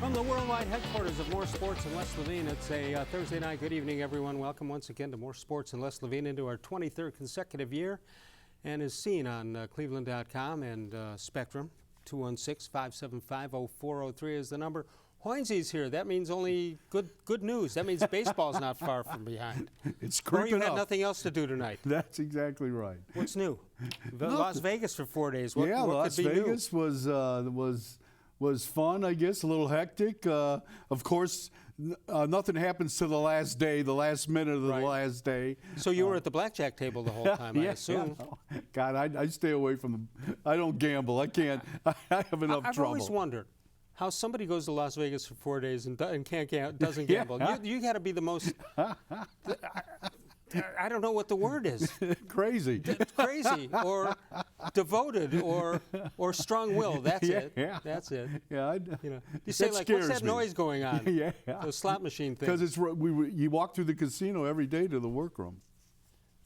From the worldwide headquarters of More Sports and Les Levine, it's a Thursday night. Good evening, everyone. Welcome once again to More Sports and Les Levine into our 23rd consecutive year, and is seen on cleveland.com and Spectrum. 216-575-0403 is the number. Hoynes is here. That means only good news. That means baseball's not far from behind. It's creeping Or you had up. nothing else to do tonight. That's exactly right. What's new? Las Vegas for 4 days. What Las could be Vegas new? was fun, I guess, a little hectic. Of course, nothing happens to the last day, the last minute of the last day. So you were at the blackjack table the whole time, I assume. Yeah. God, I stay away from them. I don't gamble. I can't. I have enough I've trouble. always wondered how somebody doesn't for 4 days and doesn't gamble. Yeah. You got to be the most. I don't know what the word is. Crazy. Crazy or devoted or strong-willed. That's it. Yeah. That's it. Yeah. You say, like, what's that noise going on? Yeah. The slot machine thing. Because you walk through the casino every day to the workroom.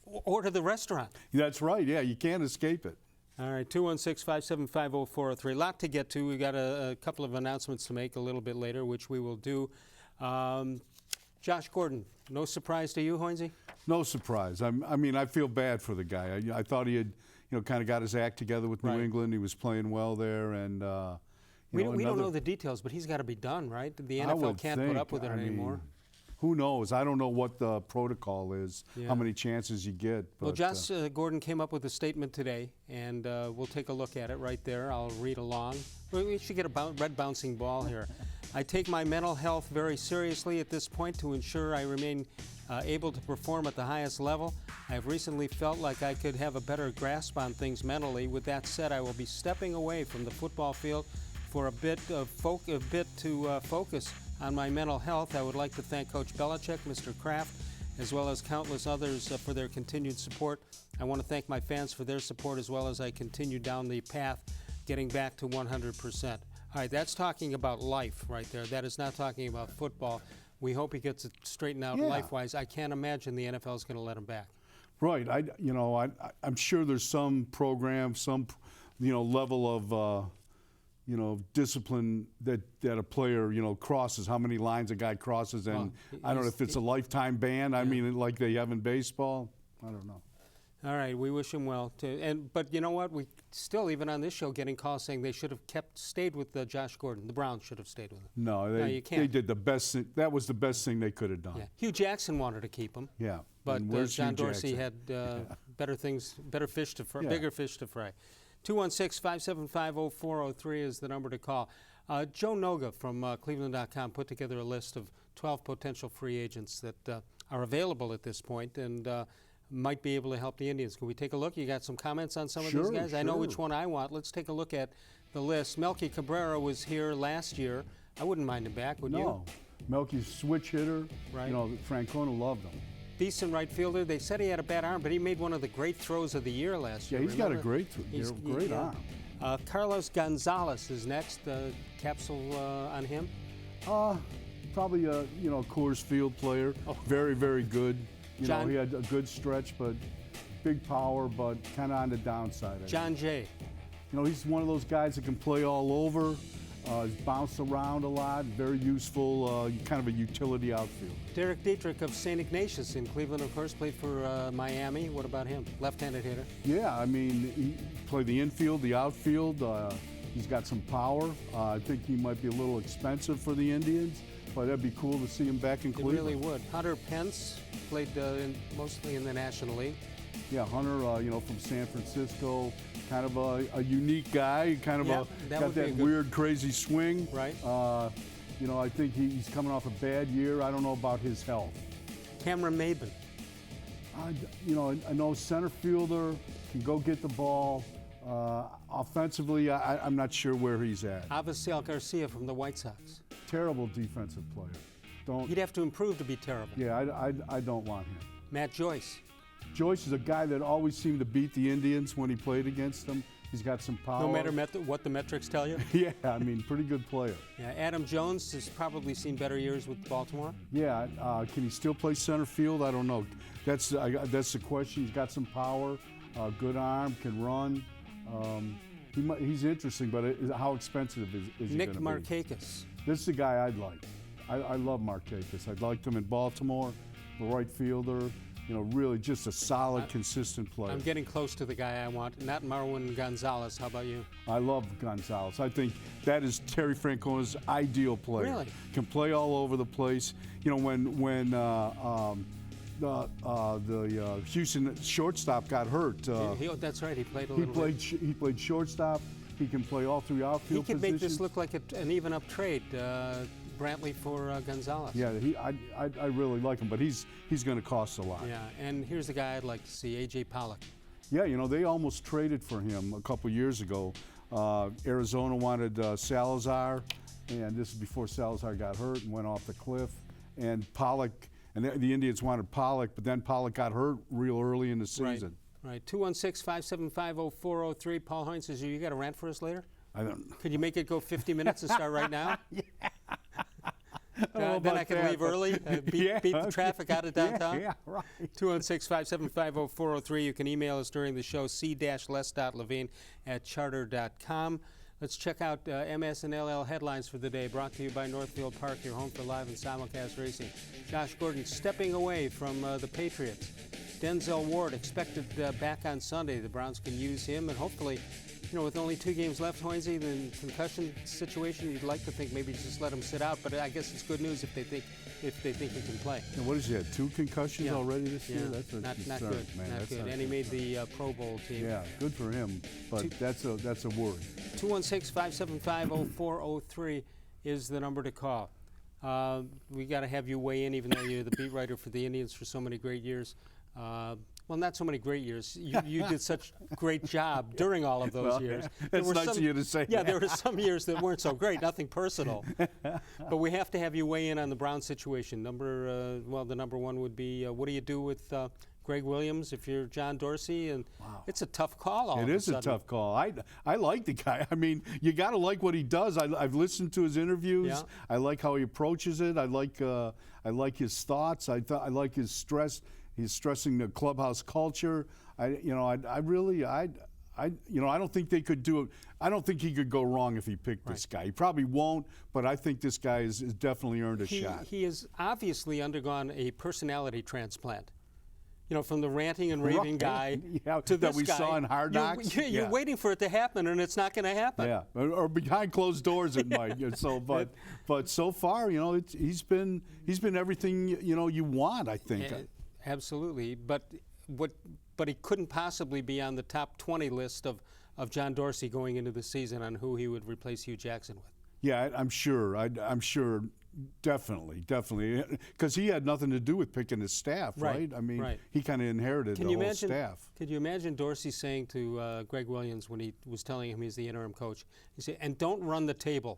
Or to the restaurant. That's right. Yeah, you can't escape it. All right, 216-575-0403. A lot to get to. We got a couple of announcements to make a little bit later, which we will do. Josh Gordon, no surprise to you, Hoynesy? No surprise. I mean, I feel bad for the guy. I thought he had, kind of got his act together with New England. He was playing well there, and we don't know the details, but he's got to be done, right? The NFL can't put up with it anymore. Who knows? I don't know what the protocol is, how many chances you get. But, well, Josh Gordon came up with a statement today, and we'll take a look at it right there. I'll read along. We should get a red bouncing ball here. I take my mental health very seriously at this point to ensure I remain able to perform at the highest level. I have recently felt like I could have a better grasp on things mentally. With that said, I will be stepping away from the football field for a bit to focus on my mental health. I would like to thank Coach Belichick, Mr. Kraft, as well as countless others for their continued support. I want to thank my fans for their support as well as I continue down the path getting back to 100%. All right, that's talking about life right there. That is not talking about football. We hope he gets it straightened out life-wise. I can't imagine the NFL is going to let him back. Right. I'm sure there's some program, some level of discipline that a player, crosses, how many lines a guy crosses, and I don't know if it's a lifetime ban. I mean, like they have in baseball. I don't know. All right, we wish him well too. But you know what? We still, even on this show, getting calls saying they should have stayed with Josh Gordon. The Browns should have stayed with him. No, you can't. They did the best thing. That was the best thing they could have done. Yeah. Hugh Jackson wanted to keep him. Yeah. But John Dorsey had better fish to fry, bigger fish to fry. 216-575-0403 is the number to call. Joe Noga from cleveland.com put together a list of 12 potential free agents that are available at this point and might be able to help the Indians. Can we take a look? You got some comments on some of these guys? Sure. I know which one I want. Let's take a look at the list. Melky Cabrera was here last year. I wouldn't mind him back, would you? No. Melky's switch hitter. Right. Francona loved him. Decent right fielder. They said he had a bad arm, but he made one of the great throws of the year last year. Yeah, he's got a great arm. Carlos Gonzalez is next. Capsule on him? Probably a Coors Field player. Oh. Very, very good. He had a good stretch, but big power, but kind of on the downside. John Jay. He's one of those guys that can play all over. He's bounced around a lot. Very useful, kind of a utility outfield. Derek Dietrich of St. Ignatius in Cleveland, of course, played for Miami. What about him? Left-handed hitter. Yeah, I mean, he played the infield, the outfield. He's got some power. I think he might be a little expensive for the Indians, but that'd be cool to see him back in Cleveland. It really would. Hunter Pence played mostly in the National League. Yeah, Hunter, from San Francisco, kind of a unique guy, kind of got that weird, crazy swing. Right. I think he's coming off a bad year. I don't know about his health. Cameron Maben. I know center fielder, can go get the ball. Offensively, I'm not sure where he's at. Avisail Garcia from the White Sox. Terrible defensive player. He'd have to improve to be terrible. Yeah, I don't want him. Matt Joyce. Joyce is a guy that always seemed to beat the Indians when he played against them. He's got some power. No matter what the metrics tell you? Yeah, I mean, pretty good player. Yeah, Adam Jones has probably seen better years with Baltimore. Yeah, can he still play center field? I don't know. That's the question. He's got some power, good arm, can run. He's interesting, but how expensive is he going to be? Nick Markakis. This is the guy I'd like. I love Markakis. I'd liked him in Baltimore, the right fielder. You know, really just a solid, consistent player. I'm getting close to the guy I want, not Marwin Gonzalez. How about you? I love Gonzalez. I think that is Terry Francona's ideal player. Really? Can play all over the place. You know, when the Houston shortstop got hurt. That's right. He played a little bit. He played shortstop. He can play all three outfield He could positions. make this look like an even-up trade, Brantley for Gonzalez. Yeah, I really like him, but he's going to cost a lot. Yeah, and here's the guy I'd like to see, A.J. Pollock. Yeah, you know, they almost traded for him a couple years ago. Arizona wanted Salazar, and this is before Salazar got hurt and went off the cliff. And Pollock, and the Indians wanted Pollock, but then Pollock got hurt real early in the season. Right. 216-575-0403. Paul Hoynes says, you got a rant for us later? I don't know. Could you make it go 50 minutes and start right now? Yeah. Then I can leave early, beat the traffic out of downtown. Yeah, right. 216-575-0403. You can email us during the show, c-les.levine@charter.com. Let's check out MS&LL headlines for the day, brought to you by Northfield Park, your home for live and simulcast racing. Josh Gordon stepping away from the Patriots. Denzel Ward expected back on Sunday. The Browns can use him, and hopefully, you know, with only 2 games left, Hoynesy, the concussion situation, you'd like to think maybe just let him sit out. But I guess it's good news if they think he can play. And what is he had? 2 concussions already this year? That's a not concern, good. man. Not good. And he made the Pro Bowl team. Yeah, good for him. But that's a worry. 216-575-0403 is the number to call. We got to have you weigh in, even though you're the beat writer for the Indians for so many great years. Well, not so many great years. You did such a great job during all of those years. It's nice of you to say Yeah, that. there were some years that weren't so great, nothing personal. But we have to have you weigh in on the Browns situation. The number one would be, what do you do with Greg Williams if you're John Dorsey? And it's a tough call all of a sudden. It is a tough call. I like the guy. I mean, you got to like what he does. I've listened to his interviews. Yeah. I like how he approaches it. I like his thoughts. I like his stress. He's stressing the clubhouse culture. I don't think they could do it. I don't think he could go wrong if he picked this guy. He probably won't, but I think this guy has definitely earned a shot. He has obviously undergone a personality transplant. You know, from the ranting and raving guy to this that we guy. saw in Hard Knocks. You're waiting for it to happen, and it's not going to happen. Yeah, or behind closed doors it might. So, but so far, you know, he's been everything you want. I think. Absolutely, but he couldn't possibly be on the top 20 list of John Dorsey going into the season on who he would replace Hugh Jackson with. Yeah, I'm sure. I'm sure. Definitely, because he had nothing to do with picking his staff, right? I mean, he kind of inherited the whole staff. Could you imagine Dorsey saying to Greg Williams when he was telling him he's the interim coach, he said, "And don't run the table.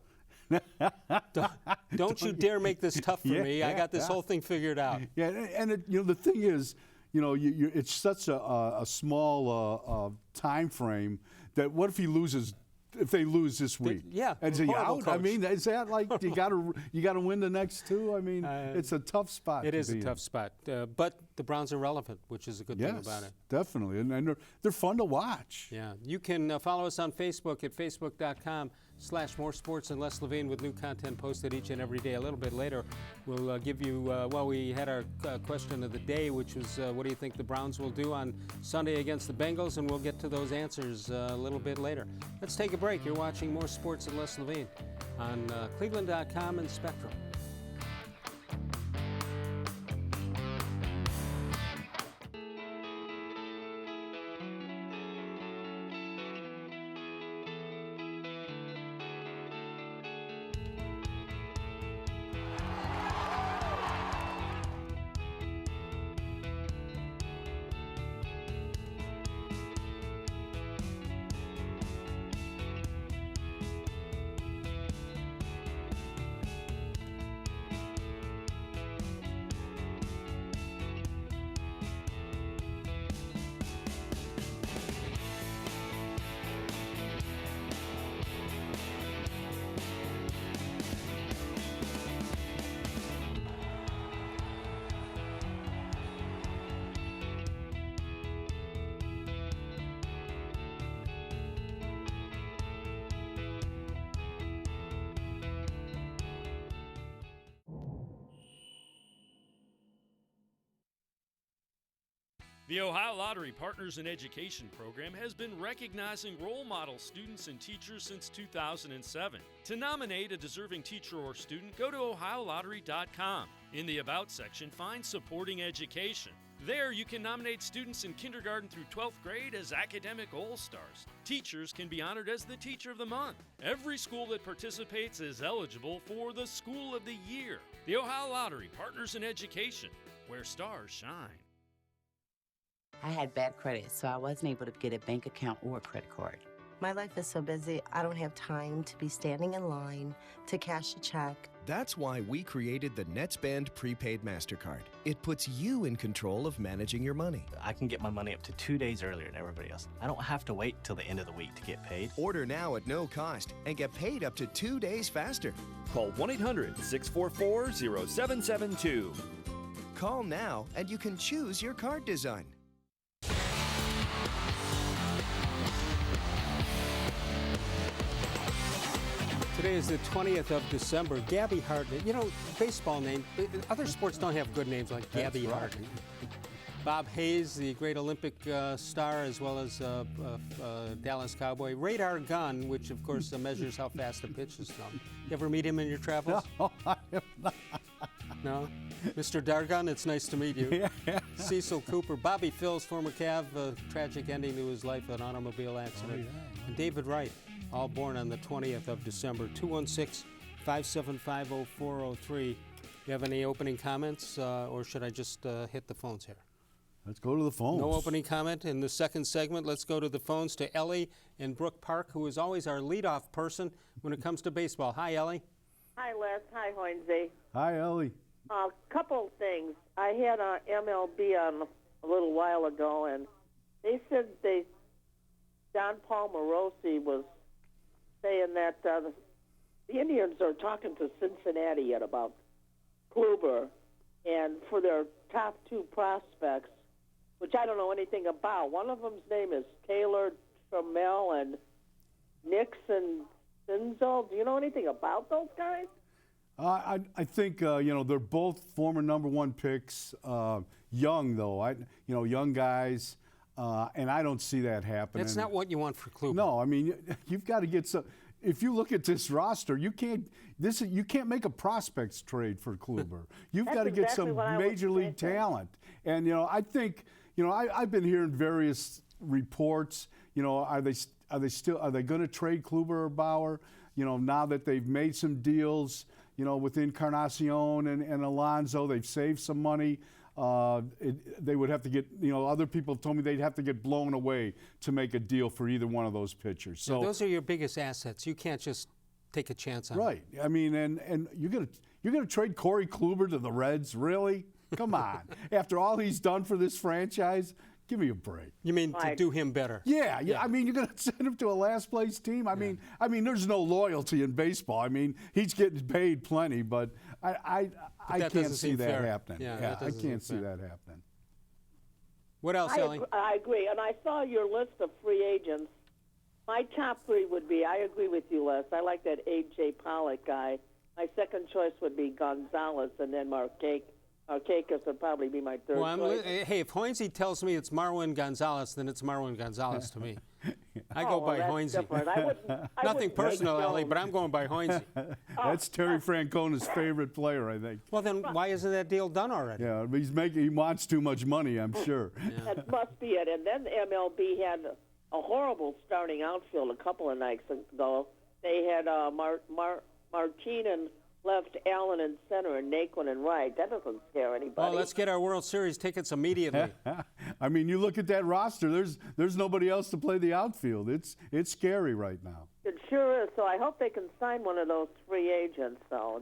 don't you dare make this tough for me. I got this whole thing figured out." Yeah, and the thing is, it's such a small time frame that what if he loses? If they lose this week, is he out? Coach. I mean, is that like you got to win the next 2? I mean, it's a tough spot. It is a tough spot, but the Browns are relevant, which is a good thing about it. Definitely, and they're fun to watch. Yeah, you can follow us on Facebook at facebook.com/More Sports and Les Levine with new content posted each and every day. A little bit later, we'll give you. We had our question of the day, which was, what do you think the Browns will do on Sunday against the Bengals? And we'll get to those answers a little bit later. Let's take a break. You're watching More Sports and Les Levine on cleveland.com and Spectrum. The Ohio Lottery Partners in Education program has been recognizing role model students and teachers since 2007. To nominate a deserving teacher or student, go to OhioLottery.com. In the About section, find Supporting Education. There, you can nominate students in kindergarten through 12th grade as academic all-stars. Teachers can be honored as the Teacher of the Month. Every school that participates is eligible for the School of the Year. The Ohio Lottery Partners in Education, where stars shine. I had bad credit, so I wasn't able to get a bank account or a credit card. My life is so busy, I don't have time to be standing in line to cash a check. That's why we created the NetsBand Prepaid MasterCard. It puts you in control of managing your money. I can get my money up to 2 days earlier than everybody else. I don't have to wait till the end of the week to get paid. Order now at no cost and get paid up to 2 days faster. Call 1-800-644-0772. Call now and you can choose your card design. Today is the 20th of December. Gabby Hartnett, baseball name. Other sports don't have good names like Gabby Hartnett. Bob Hayes, the great Olympic star, as well as Dallas Cowboy. Radar Gun, which of course measures how fast a pitch is thrown. You ever meet him in your travels? No, I have not. No? Mr. Dargun, it's nice to meet you. Yeah. Cecil Cooper. Bobby Phills, former Cav, tragic ending to his life, an automobile accident. Oh, yeah. And David Wright, all born on the 20th of December. 216-575-0403. You have any opening comments, or should I just hit the phones here? Let's go to the phones. No opening comment. In the second segment, let's go to the phones to Ellie in Brook Park, who is always our leadoff person when it comes to baseball. Hi, Ellie. Hi, Les. Hi, Hoynes. Hi, Ellie. A couple things. I had MLB on a little while ago, and they said John Paul Morosi was saying that the Indians are talking to Cincinnati about Kluber, and for their top two prospects, which I don't know anything about. One of them's name is Taylor Trammell and Nixon Sinzel. Do you know anything about those guys? I think they're both former number one picks. Young though, young guys, and I don't see that happening. That's not what you want for Kluber. No, I mean you've got to get some. If you look at this roster, you can't make a prospects trade for Kluber. You've got to get some major league talent. And I think I've been hearing various reports. Are they going to trade Kluber or Bauer? Now that they've made some deals. With Encarnacion and Alonso, they've saved some money. They would have to get, other people have told me they'd have to get blown away to make a deal for either one of those pitchers. So those are your biggest assets. You can't just take a chance on right. I mean, and you're gonna trade Corey Kluber to the Reds, really? Come on. After all he's done for this franchise, give me a break. You mean to do him better? Yeah. I mean, you're going to send him to a last place team. I mean, there's no loyalty in baseball. I mean, he's getting paid plenty, but I can't see that happening. Yeah, I can't see that happening. What else, Ellie? I agree, and I saw your list of free agents. My top three would be, I agree with you, Les. I like that A.J. Pollock guy. My second choice would be Gonzalez, and then Markakis would probably be my third choice. Hey, if Hoynesy tells me it's Marwin Gonzalez, then it's Marwin Gonzalez to me. I go by Hoynesy. Nothing personal, Ellie, but I'm going by Hoynesy. That's Terry Francona's favorite player, I think. Well, then why isn't that deal done already? Yeah, he wants too much money, I'm sure. Yeah. That must be it. And then the MLB had a horrible starting outfield a couple of nights ago. They had Martin and left, Allen in center, and Naquin in right. That doesn't scare anybody. Well, let's get our World Series tickets immediately. I mean, you look at that roster. There's nobody else to play the outfield. It's scary right now. It sure is. So I hope they can sign one of those free agents. So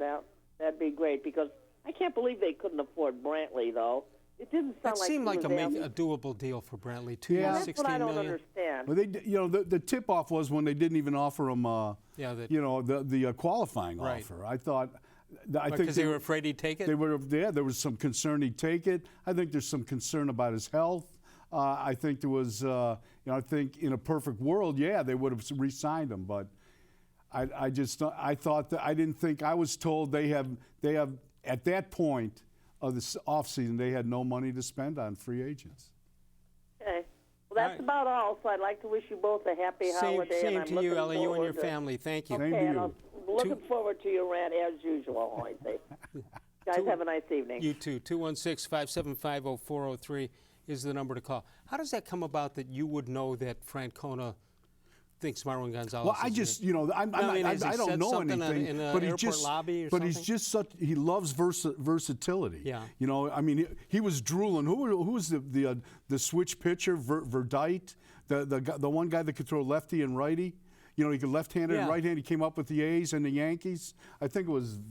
that'd be great, because I can't believe they couldn't afford Brantley, though. It didn't sound like seemed like a doable deal for Brantley. That's what I don't understand. Well, the tip-off was when they didn't even offer him, the qualifying offer. I think because they were afraid he'd take it. There was some concern he'd take it. I think there's some concern about his health. I think there was, I think in a perfect world, they would have re-signed him. But I was told they have at that point of the offseason, they had no money to spend on free agents. that's about all. So I'd like to wish you both a happy holiday. Same and I'm to you, looking Ellie, you and your forward to- family. Thank you. Same to Okay, and you. I'm looking forward to your rant as usual, Hoynes. Guys, have a nice evening. You too. 216-575-0403 is the number to call. How does that come about that you would know that Francona thinks Marwin Gonzalez Well, I is just, great? I has he don't said know something anything, in an but he's airport just, lobby or but he's something? just such. He loves versatility. Yeah. You know, I mean, he was drooling. Who was the switch pitcher? Verdite, the one guy that could throw lefty and righty. You know, he could left-handed and right-handed. He came up with the A's and the Yankees. I think it was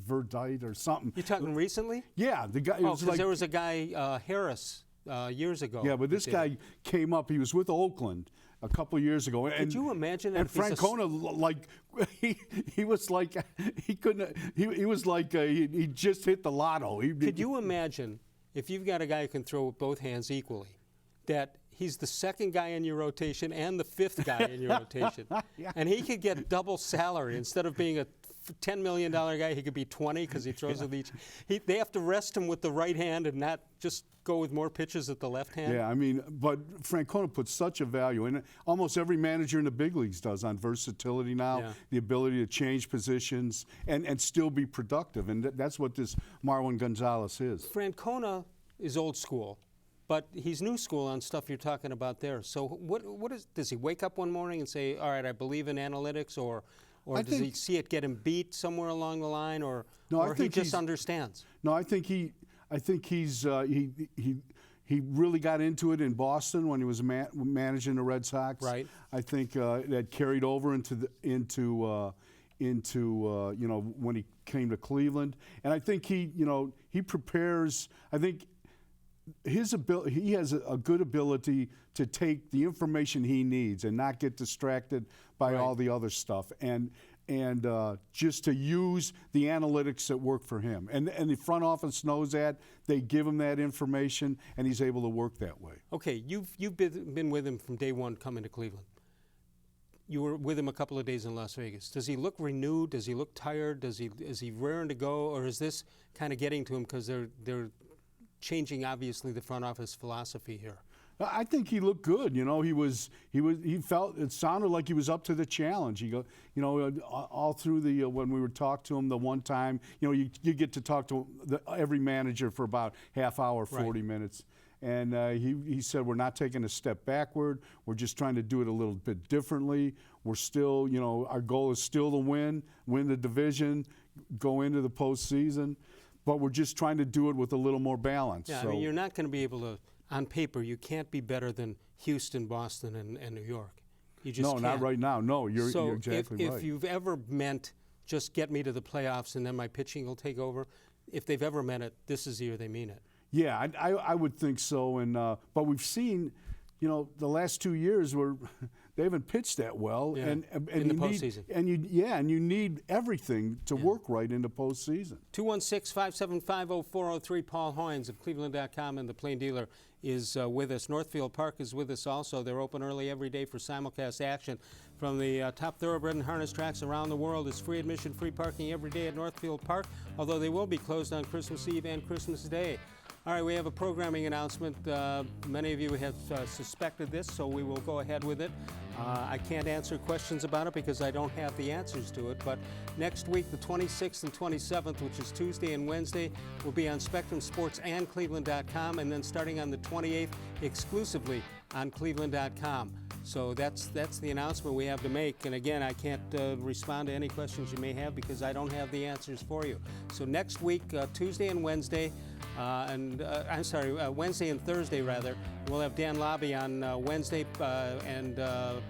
Verdite or something. You talking recently? Yeah, the guy. Oh, because there was a guy, Harris, years ago. Yeah, but this guy came up. He was with Oakland a couple of years ago. Could you imagine that? And Francona, like he was like he couldn't. He was like he just hit the lotto. Could you imagine if you've got a guy who can throw with both hands equally, that he's the second guy in your rotation and the fifth guy in your rotation, and he could get double salary instead of being a $10 million guy, he could be 20 because he throws with each. They have to rest him with the right hand and not just go with more pitches at the left hand. Yeah, I mean, but Francona puts such a value, and almost every manager in the big leagues does, on versatility now, Yeah. the ability to change positions and still be productive, and that's what this Marwin Gonzalez is. Francona is old school, but he's new school on stuff you're talking about there. So what is? Does he wake up one morning and say, "All right, I believe in analytics," or does he see it get him beat somewhere along the line, or he just understands? No, I think he's he really got into it in Boston when he was managing the Red Sox. Right. I think that carried over into when he came to Cleveland, and I think he prepares. I think his ability, he has a good ability to take the information he needs and not get distracted by all the other stuff, and just to use the analytics that work for him. And the front office knows that. They give him that information, and he's able to work that way. Okay, you've been with him from day one coming to Cleveland. You were with him a couple of days in Las Vegas. Does he look renewed? Does he look tired? Is he raring to go, or is this kind of getting to him because they're changing, obviously, the front office philosophy here? I think he looked good. He felt, it sounded like he was up to the challenge. All through the when we were talking to him the one time, you get to talk to every manager for about half hour, 40 minutes. And he said, we're not taking a step backward. We're just trying to do it a little bit differently. We're still, our goal is still to win the division, go into the postseason. But we're just trying to do it with a little more balance. Yeah, so, I mean, you're not going to be able to, on paper, you can't be better than Houston, Boston, and New York. You just can't. No, not right now. No, you're exactly right. right. If you've ever meant just get me to the playoffs and then my pitching will take over, if they've ever meant it, this is the year they mean it. Yeah, I would think so. And but we've seen, the last 2 years where they haven't pitched that well, and in the postseason. And you need everything to work right in the postseason. 216-575-0403. Paul Hoynes of cleveland.com and the Plain Dealer is with us. Northfield Park is with us also. They're open early every day for simulcast action from the top thoroughbred and harness tracks around the world. It's free admission, free parking every day at Northfield Park, although they will be closed on Christmas Eve and Christmas Day. All right, we have a programming announcement. Many of you have suspected this, so we will go ahead with it. I can't answer questions about it because I don't have the answers to it, but next week, the 26th and 27th, which is Tuesday and Wednesday, will be on Spectrum Sports and cleveland.com, and then starting on the 28th, exclusively on cleveland.com. So that's the announcement we have to make. And again, I can't respond to any questions you may have because I don't have the answers for you. So next week, Tuesday and Wednesday, Wednesday and Thursday rather, we'll have Dan Lobby on Wednesday and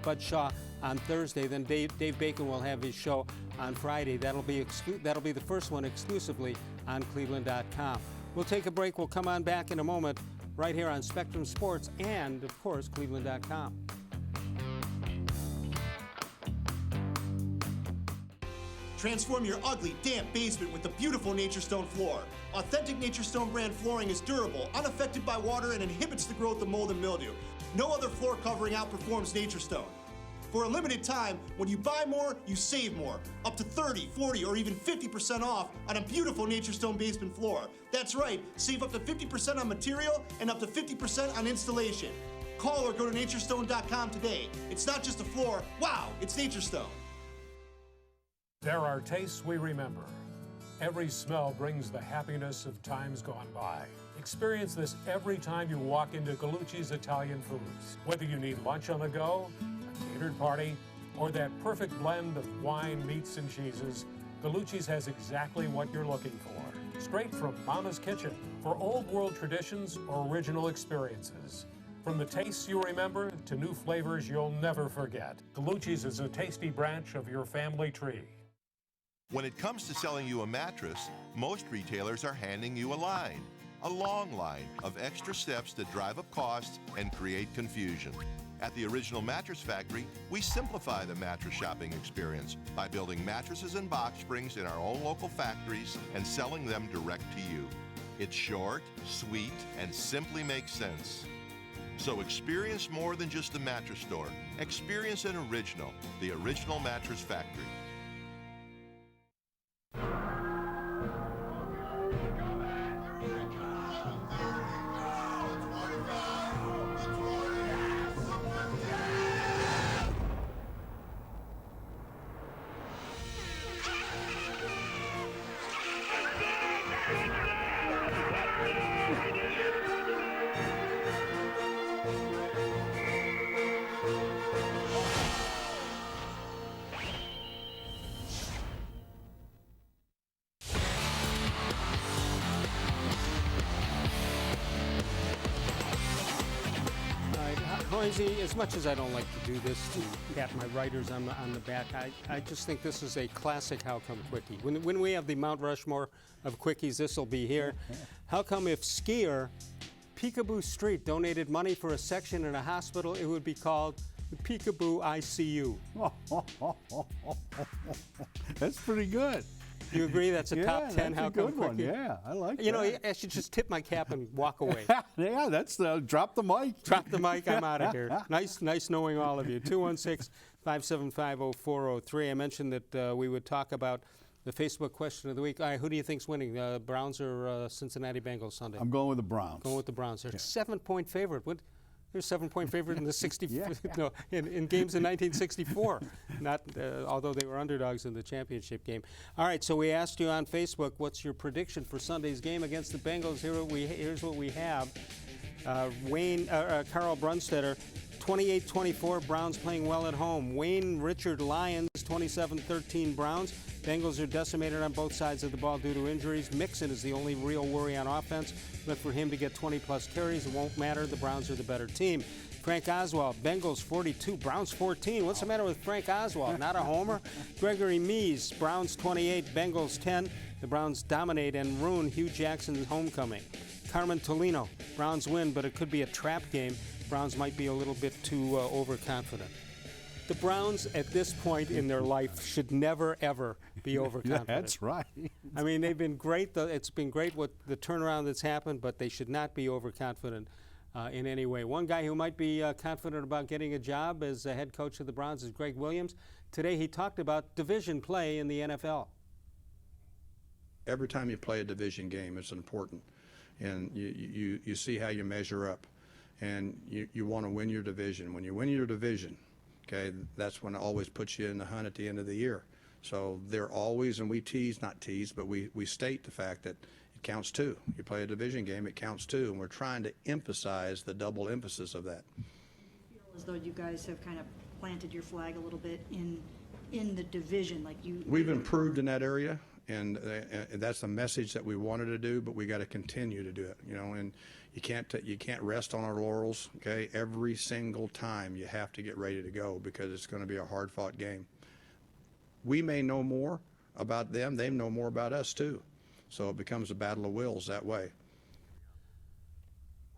Bud Shaw on Thursday. Then Dave Bacon will have his show on Friday. That'll be the first one exclusively on cleveland.com. We'll take a break. We'll come on back in a moment right here on Spectrum Sports and, of course, cleveland.com. Transform your ugly, damp basement with the beautiful Nature Stone floor. Authentic Nature Stone brand flooring is durable, unaffected by water, and inhibits the growth of mold and mildew. No other floor covering outperforms Nature Stone. For a limited time, when you buy more, you save more. Up to 30, 40, or even 50% off on a beautiful Nature Stone basement floor. That's right, save up to 50% on material and up to 50% on installation. Call or go to naturestone.com today. It's not just a floor. Wow, it's Naturestone. There are tastes we remember. Every smell brings the happiness of times gone by. Experience this every time you walk into Gallucci's Italian Foods. Whether you need lunch on the go, a catered party, or that perfect blend of wine, meats, and cheeses, Gallucci's has exactly what you're looking for. Straight from Mama's kitchen for old world traditions or original experiences. From the tastes you remember to new flavors you'll never forget. Gallucci's is a tasty branch of your family tree. When it comes to selling you a mattress, most retailers are handing you a long line of extra steps that drive up costs and create confusion. At the Original Mattress Factory, we simplify the mattress shopping experience by building mattresses and box springs in our own local factories and selling them direct to you. It's short, sweet, and simply makes sense. So experience more than just the mattress store. Experience an original, the Original Mattress Factory. Hoynes, as much as I don't like to do this to pat my writers on the back, I just think this is a classic How Come Quickie. When we have the Mount Rushmore of quickies, this will be here. How come if skier Peekaboo Street donated money for a section in a hospital, it would be called the Peekaboo ICU? That's pretty good. You agree that's a top 10 How Come Quickie? Yeah, I like that. You know, I should just tip my cap and walk away. Yeah, that's drop the mic. Drop the mic, I'm out of here. Nice knowing all of you. 216-575-0403. I mentioned that we would talk about the Facebook question of the week. All right, who do you think's winning, Browns or Cincinnati Bengals Sunday? I'm going with the Browns. Going with the Browns. They're 7-point favorite. They're a 7-point favorite in the 60. No, in games in 1964. Not although they were underdogs in the championship game. All right, so we asked you on Facebook, what's your prediction for Sunday's game against the Bengals? Here's what we have. Carl Brunstetter, 28-24. Browns playing well at home. Wayne Richard Lyons, 27-13 Browns. Bengals are decimated on both sides of the ball due to injuries. Mixon is the only real worry on offense, but for him to get 20-plus carries, it won't matter. The Browns are the better team. Frank Oswald, Bengals 42, Browns 14. What's the matter with Frank Oswald? Not a homer? Gregory Mees, Browns 28, Bengals 10. The Browns dominate and ruin Hugh Jackson's homecoming. Carmen Tolino, Browns win, but it could be a trap game. Browns might be a little bit too overconfident. The Browns, at this point in their life, should never, ever be overconfident. That's right. I mean, they've been great. It's been great what the turnaround that's happened, but they should not be overconfident in any way. One guy who might be confident about getting a job as the head coach of the Browns is Greg Williams. Today he talked about division play in the NFL. Every time you play a division game, it's important. And you see how you measure up. And you want to win your division. When you win your division, okay, that's when it always puts you in the hunt at the end of the year. So they're always, and we state the fact that it counts too. You play a division game, it counts too, and we're trying to emphasize the double emphasis of that. I feel as though you guys have kind of planted your flag a little bit in the division, like you. We've improved in that area, and that's the message that we wanted to do, but we got to continue to do it, you know, and you can't rest on our laurels, okay? Every single time you have to get ready to go because it's going to be a hard-fought game. We may know more about them, they know more about us too. So it becomes a battle of wills that way.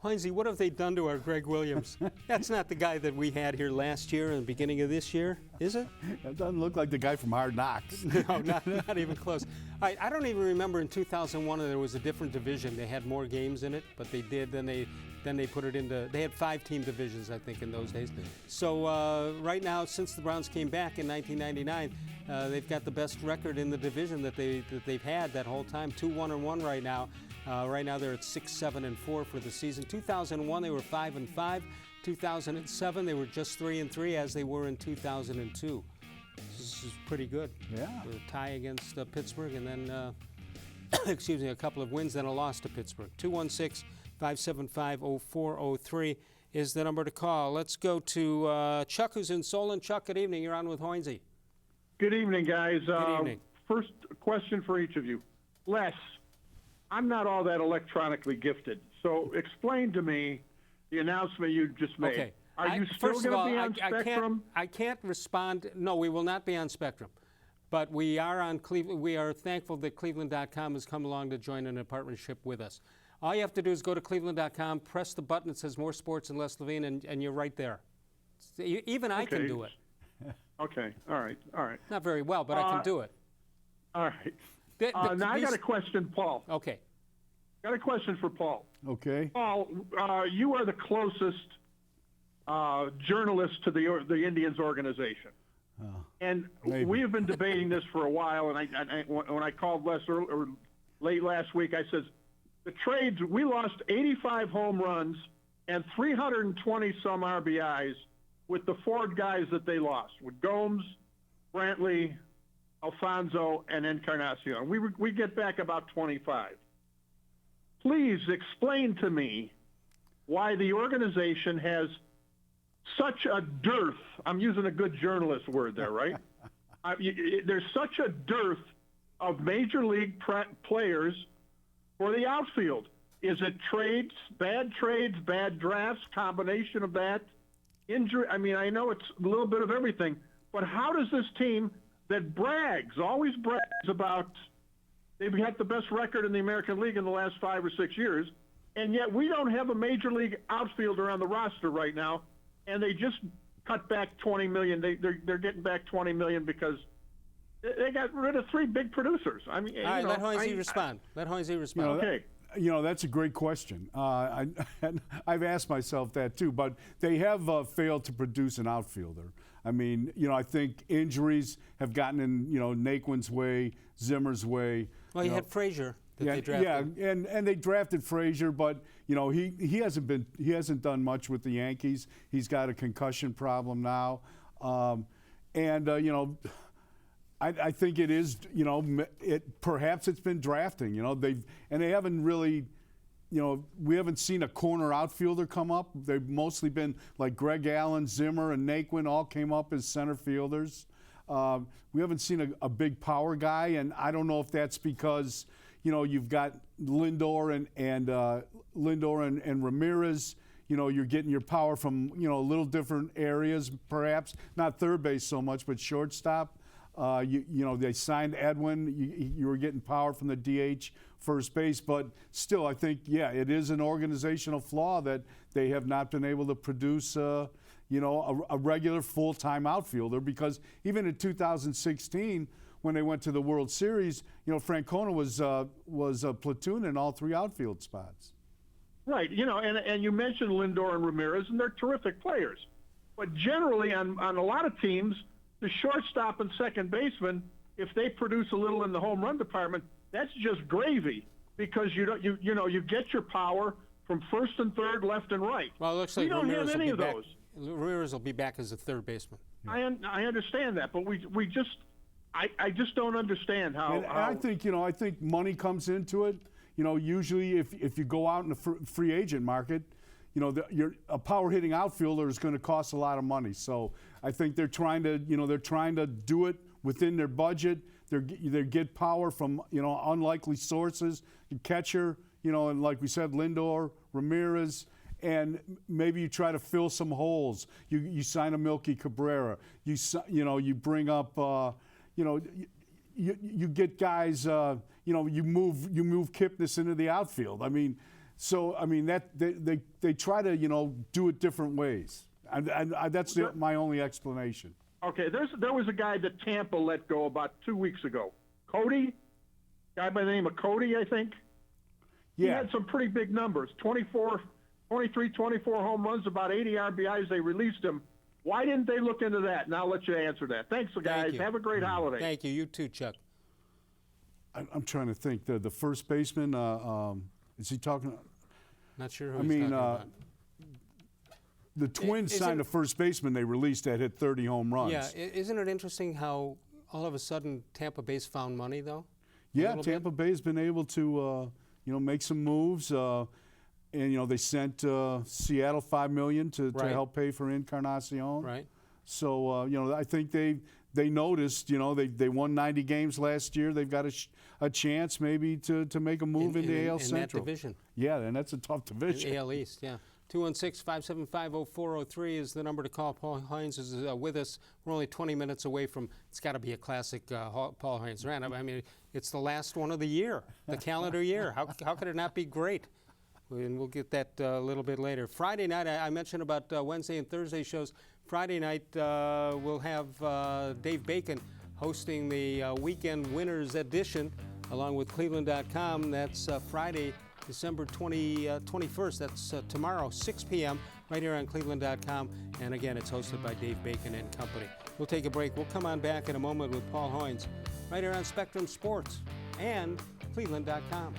Hoynes, what have they done to our Greg Williams? That's not the guy that we had here last year and the beginning of this year, is it? That doesn't look like the guy from Hard Knocks. No, not even close. I don't even remember in 2001 there was a different division. They had more games in it, but they did. Then they put it into. They had 5-team divisions, I think, in those days. So right now, since the Browns came back in 1999, they've got the best record in the division that they've had that whole time. 2-1-1 right now. Right now they're at 6-7-4 for the season. 2001 they were 5-5. 2007, they were just 3-3 as they were in 2002. This is pretty good. Yeah. With a tie against Pittsburgh, and then, excuse me, a couple of wins, then a loss to Pittsburgh. 216-575-0403 is the number to call. Let's go to Chuck, who's in Solon. Chuck, good evening. You're on with Hoynes. Good evening, guys. Good evening. First question for each of you. Les, I'm not all that electronically gifted, so explain to me the announcement you just made. Okay. Are you still going to be on Spectrum? I can't respond. No, we will not be on Spectrum. But we are on Cleveland. We are thankful that cleveland.com has come along to join in a partnership with us. All you have to do is go to cleveland.com, press the button that says More Sports and Les Levine, and you're right there. Even I can do it. Okay. All right. Not very well, but I can do it. All right. Now I got a question, Paul. Okay. Got a question for Paul. Okay. Paul, you are the closest journalist to the Indians organization. And maybe. we have been debating this for a while, and when I called Les late last week, I said, the trades, we lost 85 home runs and 320-some RBIs with the four guys that they lost, with Gomes, Brantley, Alfonso, and Encarnacion. We get back about 25. Please explain to me why the organization has such a dearth. I'm using a good journalist word there, right? There's such a dearth of major league players for the outfield. Is it trades, bad drafts, combination of that, injury? I mean, I know it's a little bit of everything, but how does this team that always brags about they've had the best record in the American League in the last 5 or 6 years, and yet we don't have a major league outfielder on the roster right now, and they just cut back $20 million. They're getting back $20 million because they got rid of 3 big producers. I mean, all right, let Hoynes respond. Let Hoynes respond. Okay. That's a great question. I've asked myself that too, but they have failed to produce an outfielder. I mean, I think injuries have gotten in, Naquin's way, Zimmer's way. Well, you had Frazier that they drafted. Yeah, and they drafted Frazier, but he hasn't done much with the Yankees. He's got a concussion problem now, I think it is, perhaps it's been drafting. They haven't really, we haven't seen a corner outfielder come up. They've mostly been like Greg Allen, Zimmer, and Naquin all came up as center fielders. We haven't seen a big power guy, and I don't know if that's because, you've got Lindor and Ramirez. You're getting your power from, little different areas, perhaps not third base so much, but shortstop. They signed Edwin. You were getting power from the DH, first base, but still, I think, it is an organizational flaw that they have not been able to produce, a regular full-time outfielder. Because even in 2016, when they went to the World Series, Francona was a platoon in all 3 outfield spots. Right, and you mentioned Lindor and Ramirez, and they're terrific players. But generally, on a lot of teams, the shortstop and second baseman, if they produce a little in the home run department, that's just gravy, because you get your power from first and third, left and right. Well, it looks like we don't have any of those. Ramirez will be back as a third baseman. I understand that, but I just don't understand how. And I think I think money comes into it. Usually if you go out in the free agent market, a power hitting outfielder is going to cost a lot of money. So I think they're trying to do it within their budget. They get power from unlikely sources. Catcher, and like we said, Lindor, Ramirez, and maybe you try to fill some holes. You sign a Milky Cabrera. You bring up you get guys. You move Kipnis into the outfield. I mean. So that they try to do it different ways. That's my only explanation. Okay, there was a guy that Tampa let go about 2 weeks ago. Cody, guy by the name of Cody, I think. Yeah. He had some pretty big numbers: 24 home runs, about 80 RBIs. They released him. Why didn't they look into that? And I'll let you answer that. Thanks, guys. Thank you. Have a great holiday. Thank you. You too, Chuck. I'm trying to think. The first baseman. Is he talking? Not sure who he's talking about. the Twins signed a first baseman they released that hit 30 home runs. Yeah, isn't it interesting how all of a sudden Tampa Bay's found money, though? Yeah, Tampa Bay's been able to, make some moves. And, they sent Seattle $5 million to help pay for Encarnacion. Right. So, I think they noticed, they won 90 games last year. They've got a chance maybe to make a move in the AL Central. In that division. Yeah, and that's a tough division. In AL East, yeah. 216-575-0403 is the number to call. Paul Hoynes is with us. We're only 20 minutes away from, it's got to be a classic Paul Hoynes rant. I mean, it's the last one of the year, the calendar year. How could it not be great? And we'll get that a little bit later. Friday night, I mentioned about Wednesday and Thursday shows. Friday night, we'll have Dave Bacon hosting the Weekend Winners Edition along with cleveland.com. That's Friday, December 21st. That's tomorrow, 6 p.m., right here on cleveland.com. And again, it's hosted by Dave Bacon and company. We'll take a break. We'll come on back in a moment with Paul Hoynes right here on Spectrum Sports and cleveland.com.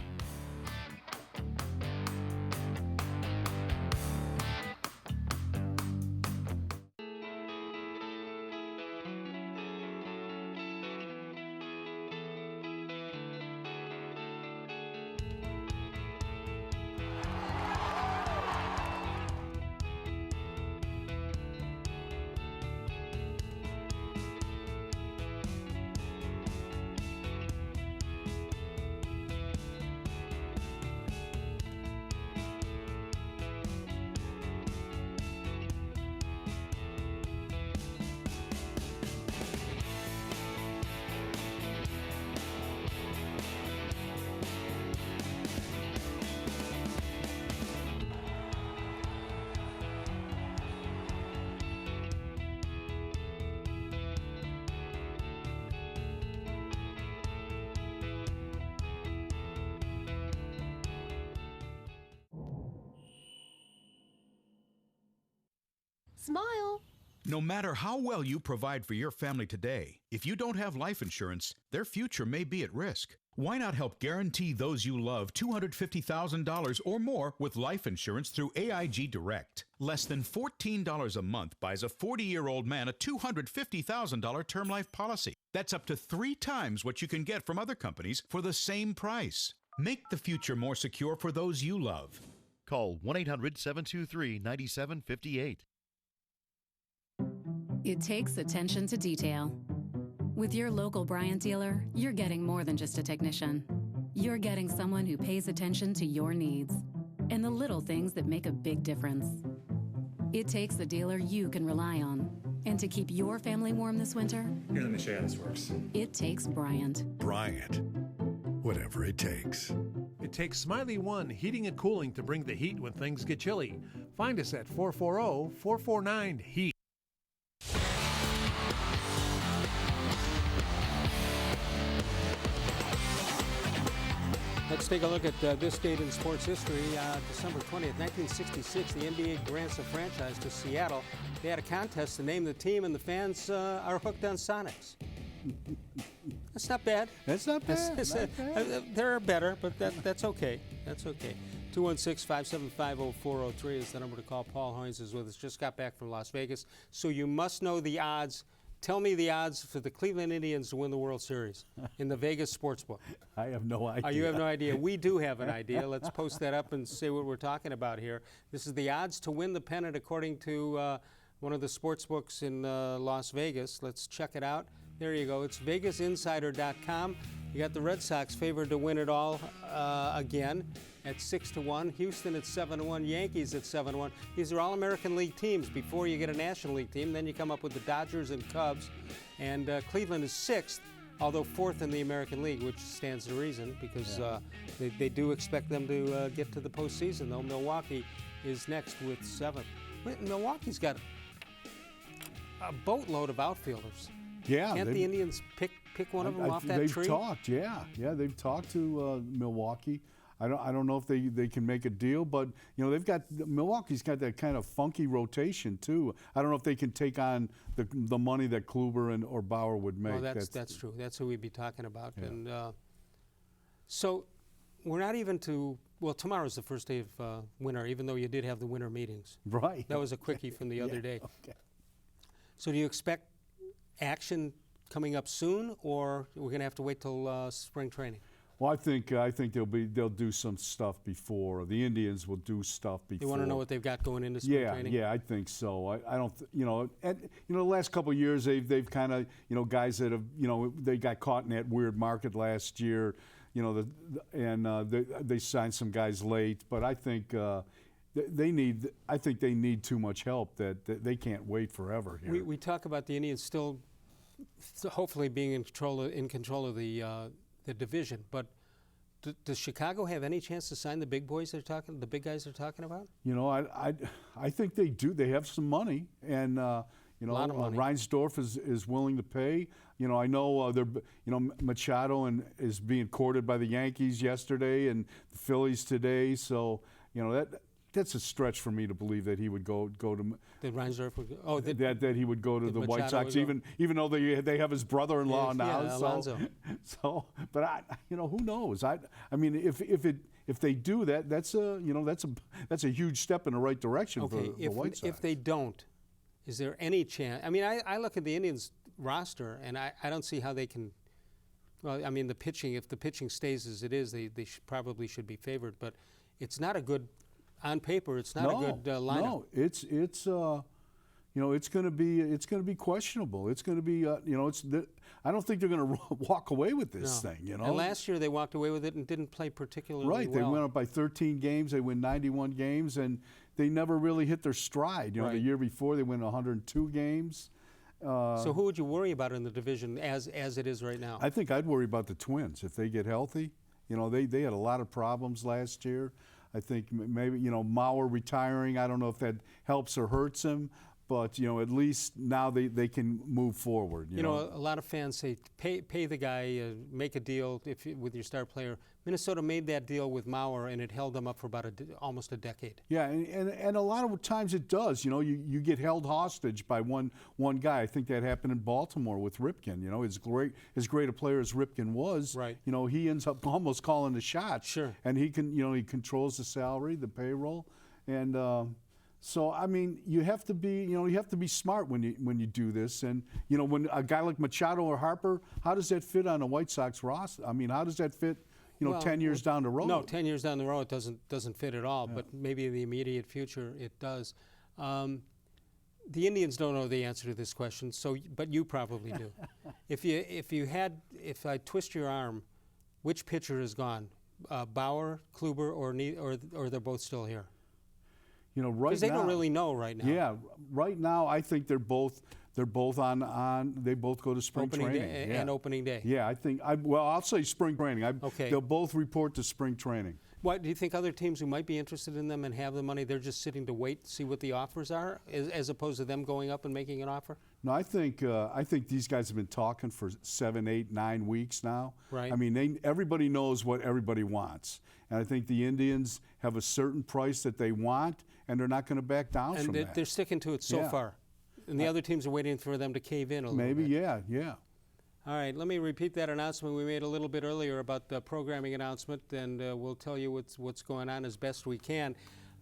Smile. No matter how well you provide for your family today, if you don't have life insurance, their future may be at risk. Why not help guarantee those you love $250,000 or more with life insurance through AIG Direct? Less than $14 a month buys a 40-year-old man a $250,000 term life policy. That's up to 3 times what you can get from other companies for the same price. Make the future more secure for those you love. Call 1-800-723-9758. It takes attention to detail. With your local Bryant dealer, you're getting more than just a technician. You're getting someone who pays attention to your needs and the little things that make a big difference. It takes a dealer you can rely on. And to keep your family warm this winter, here, let me show you how this works. It takes Bryant. Bryant. Whatever it takes. It takes Smiley One Heating and Cooling to bring the heat when things get chilly. Find us at 440-449-HEAT. Let's take a look at this date in sports history. December 20th, 1966, the NBA grants a franchise to Seattle. They had a contest to name the team, and the fans are hooked on Sonics. That's not bad. That's not bad. They're better, but that's okay. That's okay. 216-575-0403 is the number to call. Paul Hoynes is with us. Just got back from Las Vegas. So you must know the odds. Tell me the odds for the Cleveland Indians to win the World Series in the Vegas Sportsbook. I have no idea. Oh, you have no idea. We do have an idea. Let's post that up and say what we're talking about here. This is the odds to win the pennant according to one of the sports books in Las Vegas. Let's check it out. There you go. It's VegasInsider.com. You got the Red Sox favored to win it all again at 6-1. Houston at 7-1. Yankees at 7-1. These are all American League teams. Before you get a National League team, then you come up with the Dodgers and Cubs. And Cleveland is 6th, although 4th in the American League, which stands to reason because they do expect them to get to the postseason, though. Milwaukee is next with 7th. Milwaukee's got a boatload of outfielders. Yeah, can't the Indians pick one of them off that tree? They've talked, they've talked to Milwaukee. I don't know if they can make a deal, but Milwaukee's got that kind of funky rotation too. I don't know if they can take on the money that Kluber or Bauer would make. Well, that's true. That's who we'd be talking about. Yeah. And so we're not even to Well, tomorrow's the first day of winter, even though you did have the winter meetings. Right. That was a quickie from the other day. Okay. So do you expect action coming up soon, or we're going to have to wait till spring training? Well, I think they'll do some stuff before. The Indians will do stuff before. You want to know what they've got going into spring training? Yeah, I think so. I don't, the last couple of years they've kind of, guys that have, they got caught in that weird market last year, they signed some guys late. But I think they need too much help that they can't wait forever here. We talk about the Indians still hopefully being in control of the division, but does Chicago have any chance to sign the big boys the big guys they're talking about? I think they do. They have some money, and a lot of money. Reinsdorf is willing to pay. I know Machado is being courted by the Yankees yesterday and the Phillies today. So that's a stretch for me to believe that he would go to. That Reinsdorf would go. Oh, that he would go to the White Sox, even though they have his brother-in-law now. Yeah, Alonso. But who knows? I mean, if they do that, that's a huge step in the right direction for the White Sox. If they don't, is there any chance? I mean, I look at the Indians roster and I don't see how they can. Well, I mean, the pitching. If the pitching stays as it is, they probably should be favored. But it's not a good. On paper, it's not a good lineup. No, it's going to be questionable. It's going to be I don't think they're going to walk away with this thing. And last year they walked away with it and didn't play particularly well. Right, they went up by 13 games. They win 91 games, and they never really hit their stride. The year before they win 102 games. So who would you worry about in the division as it is right now? I think I'd worry about the Twins if they get healthy. They had a lot of problems last year. I think maybe, Mauer retiring, I don't know if that helps or hurts him, but, at least now they can move forward. A lot of fans say pay the guy, make a deal with your star player. Minnesota made that deal with Mauer, and it held them up for about almost a decade. Yeah, and a lot of times it does. You get held hostage by one guy. I think that happened in Baltimore with Ripken. As great a player as Ripken was, right. He ends up almost calling the shots. Sure. And he can, he controls the salary, the payroll, and. So I mean, you have to be smart when you do this, and when a guy like Machado or Harper, how does that fit on a White Sox roster? I mean, how does that fit? 10 years down the road. No, 10 years down the road it doesn't fit at all. Yeah. But maybe in the immediate future it does. The Indians don't know the answer to this question, but you probably do. If I twist your arm, which pitcher is gone? Bauer, Kluber, or they're both still here? Right now, because they don't really know right now. Yeah, right now I think they're both on. They both go to spring training and opening day. Yeah, I think. I'll say spring training. Okay. They'll both report to spring training. What do you think? Other teams who might be interested in them and have the money, they're just sitting to wait, see what the offers are, as opposed to them going up and making an offer. No, I think these guys have been talking for 7, 8, 9 weeks now. Right. I mean, everybody knows what everybody wants, and I think the Indians have a certain price that they want, and they're not going to back down from that. And they're sticking to it so far. And the other teams are waiting for them to cave in a little bit. Maybe, yeah. All right, let me repeat that announcement we made a little bit earlier about the programming announcement, and we'll tell you what's going on as best we can.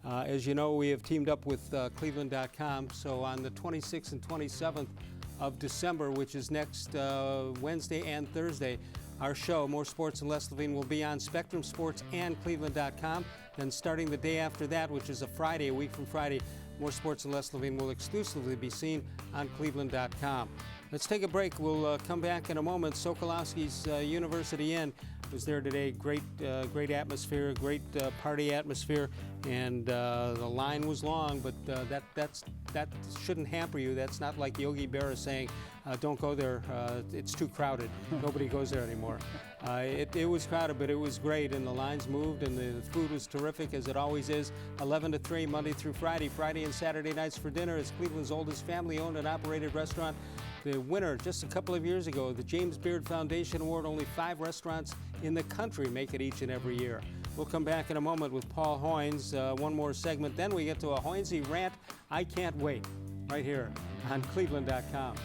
As you know, we have teamed up with cleveland.com, so on the 26th and 27th of December, which is next Wednesday and Thursday, our show, More Sports Les Levine, will be on Spectrum Sports and cleveland.com. Then starting the day after that, which is a Friday, a week from Friday, More Sports Les Levine will exclusively be seen on cleveland.com. Let's take a break. We'll come back in a moment. Sokolowski's University Inn was there today. Great atmosphere, great party atmosphere, and the line was long, but that shouldn't hamper you. That's not like Yogi Berra saying, don't go there, it's too crowded. Nobody goes there anymore. It was crowded, but it was great, and the lines moved, and the food was terrific, as it always is. 11 to 3, Monday through Friday. Friday and Saturday nights for dinner. It's Cleveland's oldest family-owned and operated restaurant. The winner just a couple of years ago, the James Beard Foundation Award. Only 5 restaurants in the country make it each and every year. We'll come back in a moment with Paul Hoynes. One more segment. Then we get to a Hoynesy rant. I can't wait. Right here on cleveland.com.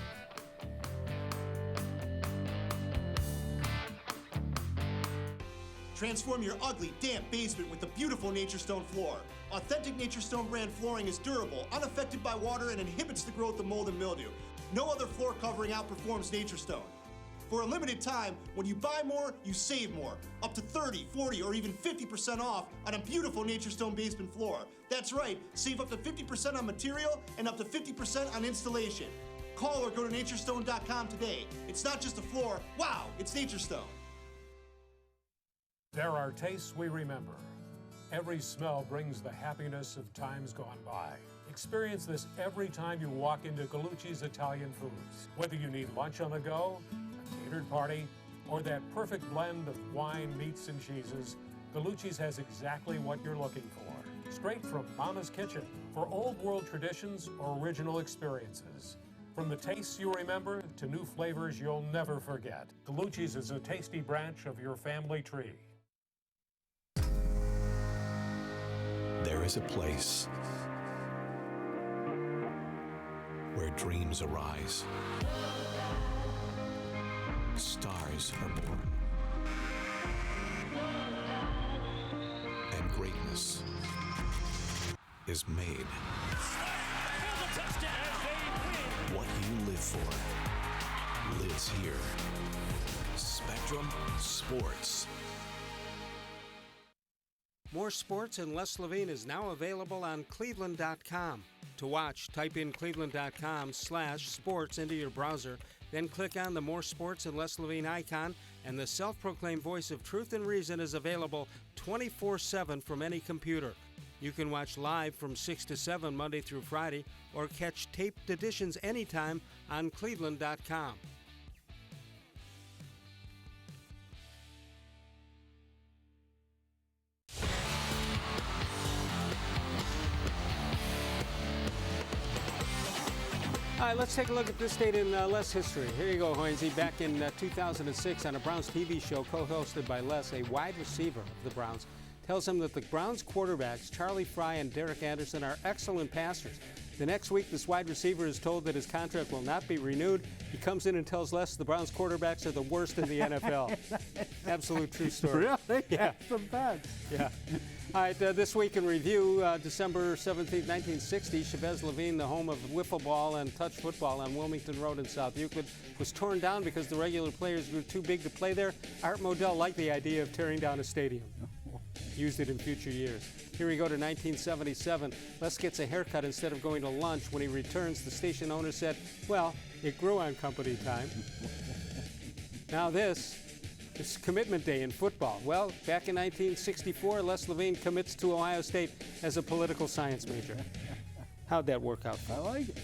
Transform your ugly, damp basement with the beautiful Nature Stone floor. Authentic Nature Stone brand flooring is durable, unaffected by water, and inhibits the growth of mold and mildew. No other floor covering outperforms Nature Stone. For a limited time, when you buy more, you save more. Up to 30, 40, or even 50% off on a beautiful Nature Stone basement floor. That's right, save up to 50% on material and up to 50% on installation. Call or go to naturestone.com today. It's not just a floor, wow, it's Nature Stone. There are tastes we remember. Every smell brings the happiness of times gone by. Experience this every time you walk into Gallucci's Italian Foods. Whether you need lunch on the go, a catered party, or that perfect blend of wine, meats, and cheeses, Gallucci's has exactly what you're looking for. Straight from Mama's kitchen for old world traditions or original experiences. From the tastes you remember to new flavors you'll never forget. Gallucci's is a tasty branch of your family tree. There is a place where dreams arise, stars are born, and greatness is made. What you live for lives here. Spectrum Sports. More Sports and Les Levine is now available on cleveland.com. To watch, type in cleveland.com/sports into your browser, then click on the More Sports and Les Levine icon, and the self-proclaimed voice of truth and reason is available 24/7 from any computer. You can watch live from 6 to 7 Monday through Friday, or catch taped editions anytime on cleveland.com. All right, let's take a look at this date in Les history. Here you go, Hoynes. Back in 2006 on a Browns TV show co-hosted by Les, a wide receiver of the Browns tells him that the Browns quarterbacks, Charlie Fry and Derek Anderson, are excellent passers. The next week, this wide receiver is told that his contract will not be renewed. He comes in and tells Les the Browns quarterbacks are the worst in the NFL. Absolute true story. Really? Yeah. That's the best. Yeah. All right, this week in review, December 17, 1960, Chavez Levine, the home of wiffle ball and touch football on Wilmington Road in South Euclid, was torn down because the regular players grew too big to play there. Art Modell liked the idea of tearing down a stadium. Used it in future years. Here we go to 1977. Les gets a haircut instead of going to lunch. When he returns, the station owner said, well, it grew on company time. Now this is commitment day in football. Well, back in 1964, Les Levine commits to Ohio State as a political science major. How'd that work out? I like it.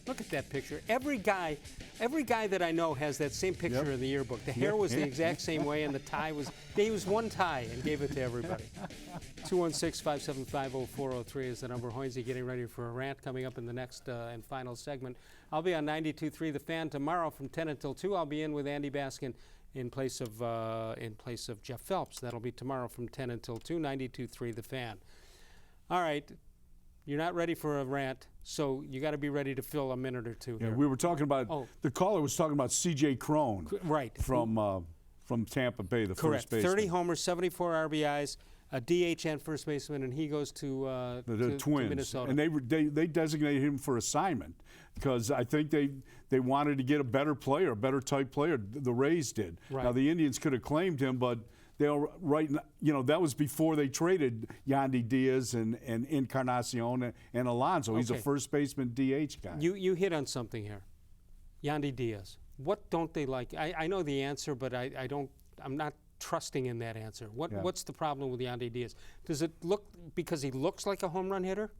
Look at that picture. Every guy that I know has that same picture in the yearbook. The hair was the exact same way, and the tie was, they used one tie and gave it to everybody. 216-575-0403 is the number. Hoynes getting ready for a rant coming up in the next and final segment. I'll be on 92.3 The Fan tomorrow from 10 until 2. I'll be in with Andy Baskin in place of Jeff Phelps. That'll be tomorrow from 10 until 2, 92.3 The Fan. All right. You're not ready for a rant, so you got to be ready to fill a minute or two. Yeah, here. we were talking about, the caller was talking about C.J. Crone. Right. From Tampa Bay, the Correct. first baseman. 30 homers, 74 RBIs, a DH and first baseman, and he goes to the Twins. to Minnesota. And they designated him for assignment because I think they wanted to get a better player, a better type player. The Rays did. Right. Now, the Indians could have claimed him, but they were that was before they traded Yandy Diaz and Encarnacion and Alonso. He's a first baseman DH guy. You hit on something here. Yandy Diaz. What don't they like? I know the answer, but I'm not trusting in that answer. What's the problem with Yandy Diaz? Does it look because he looks like a home run hitter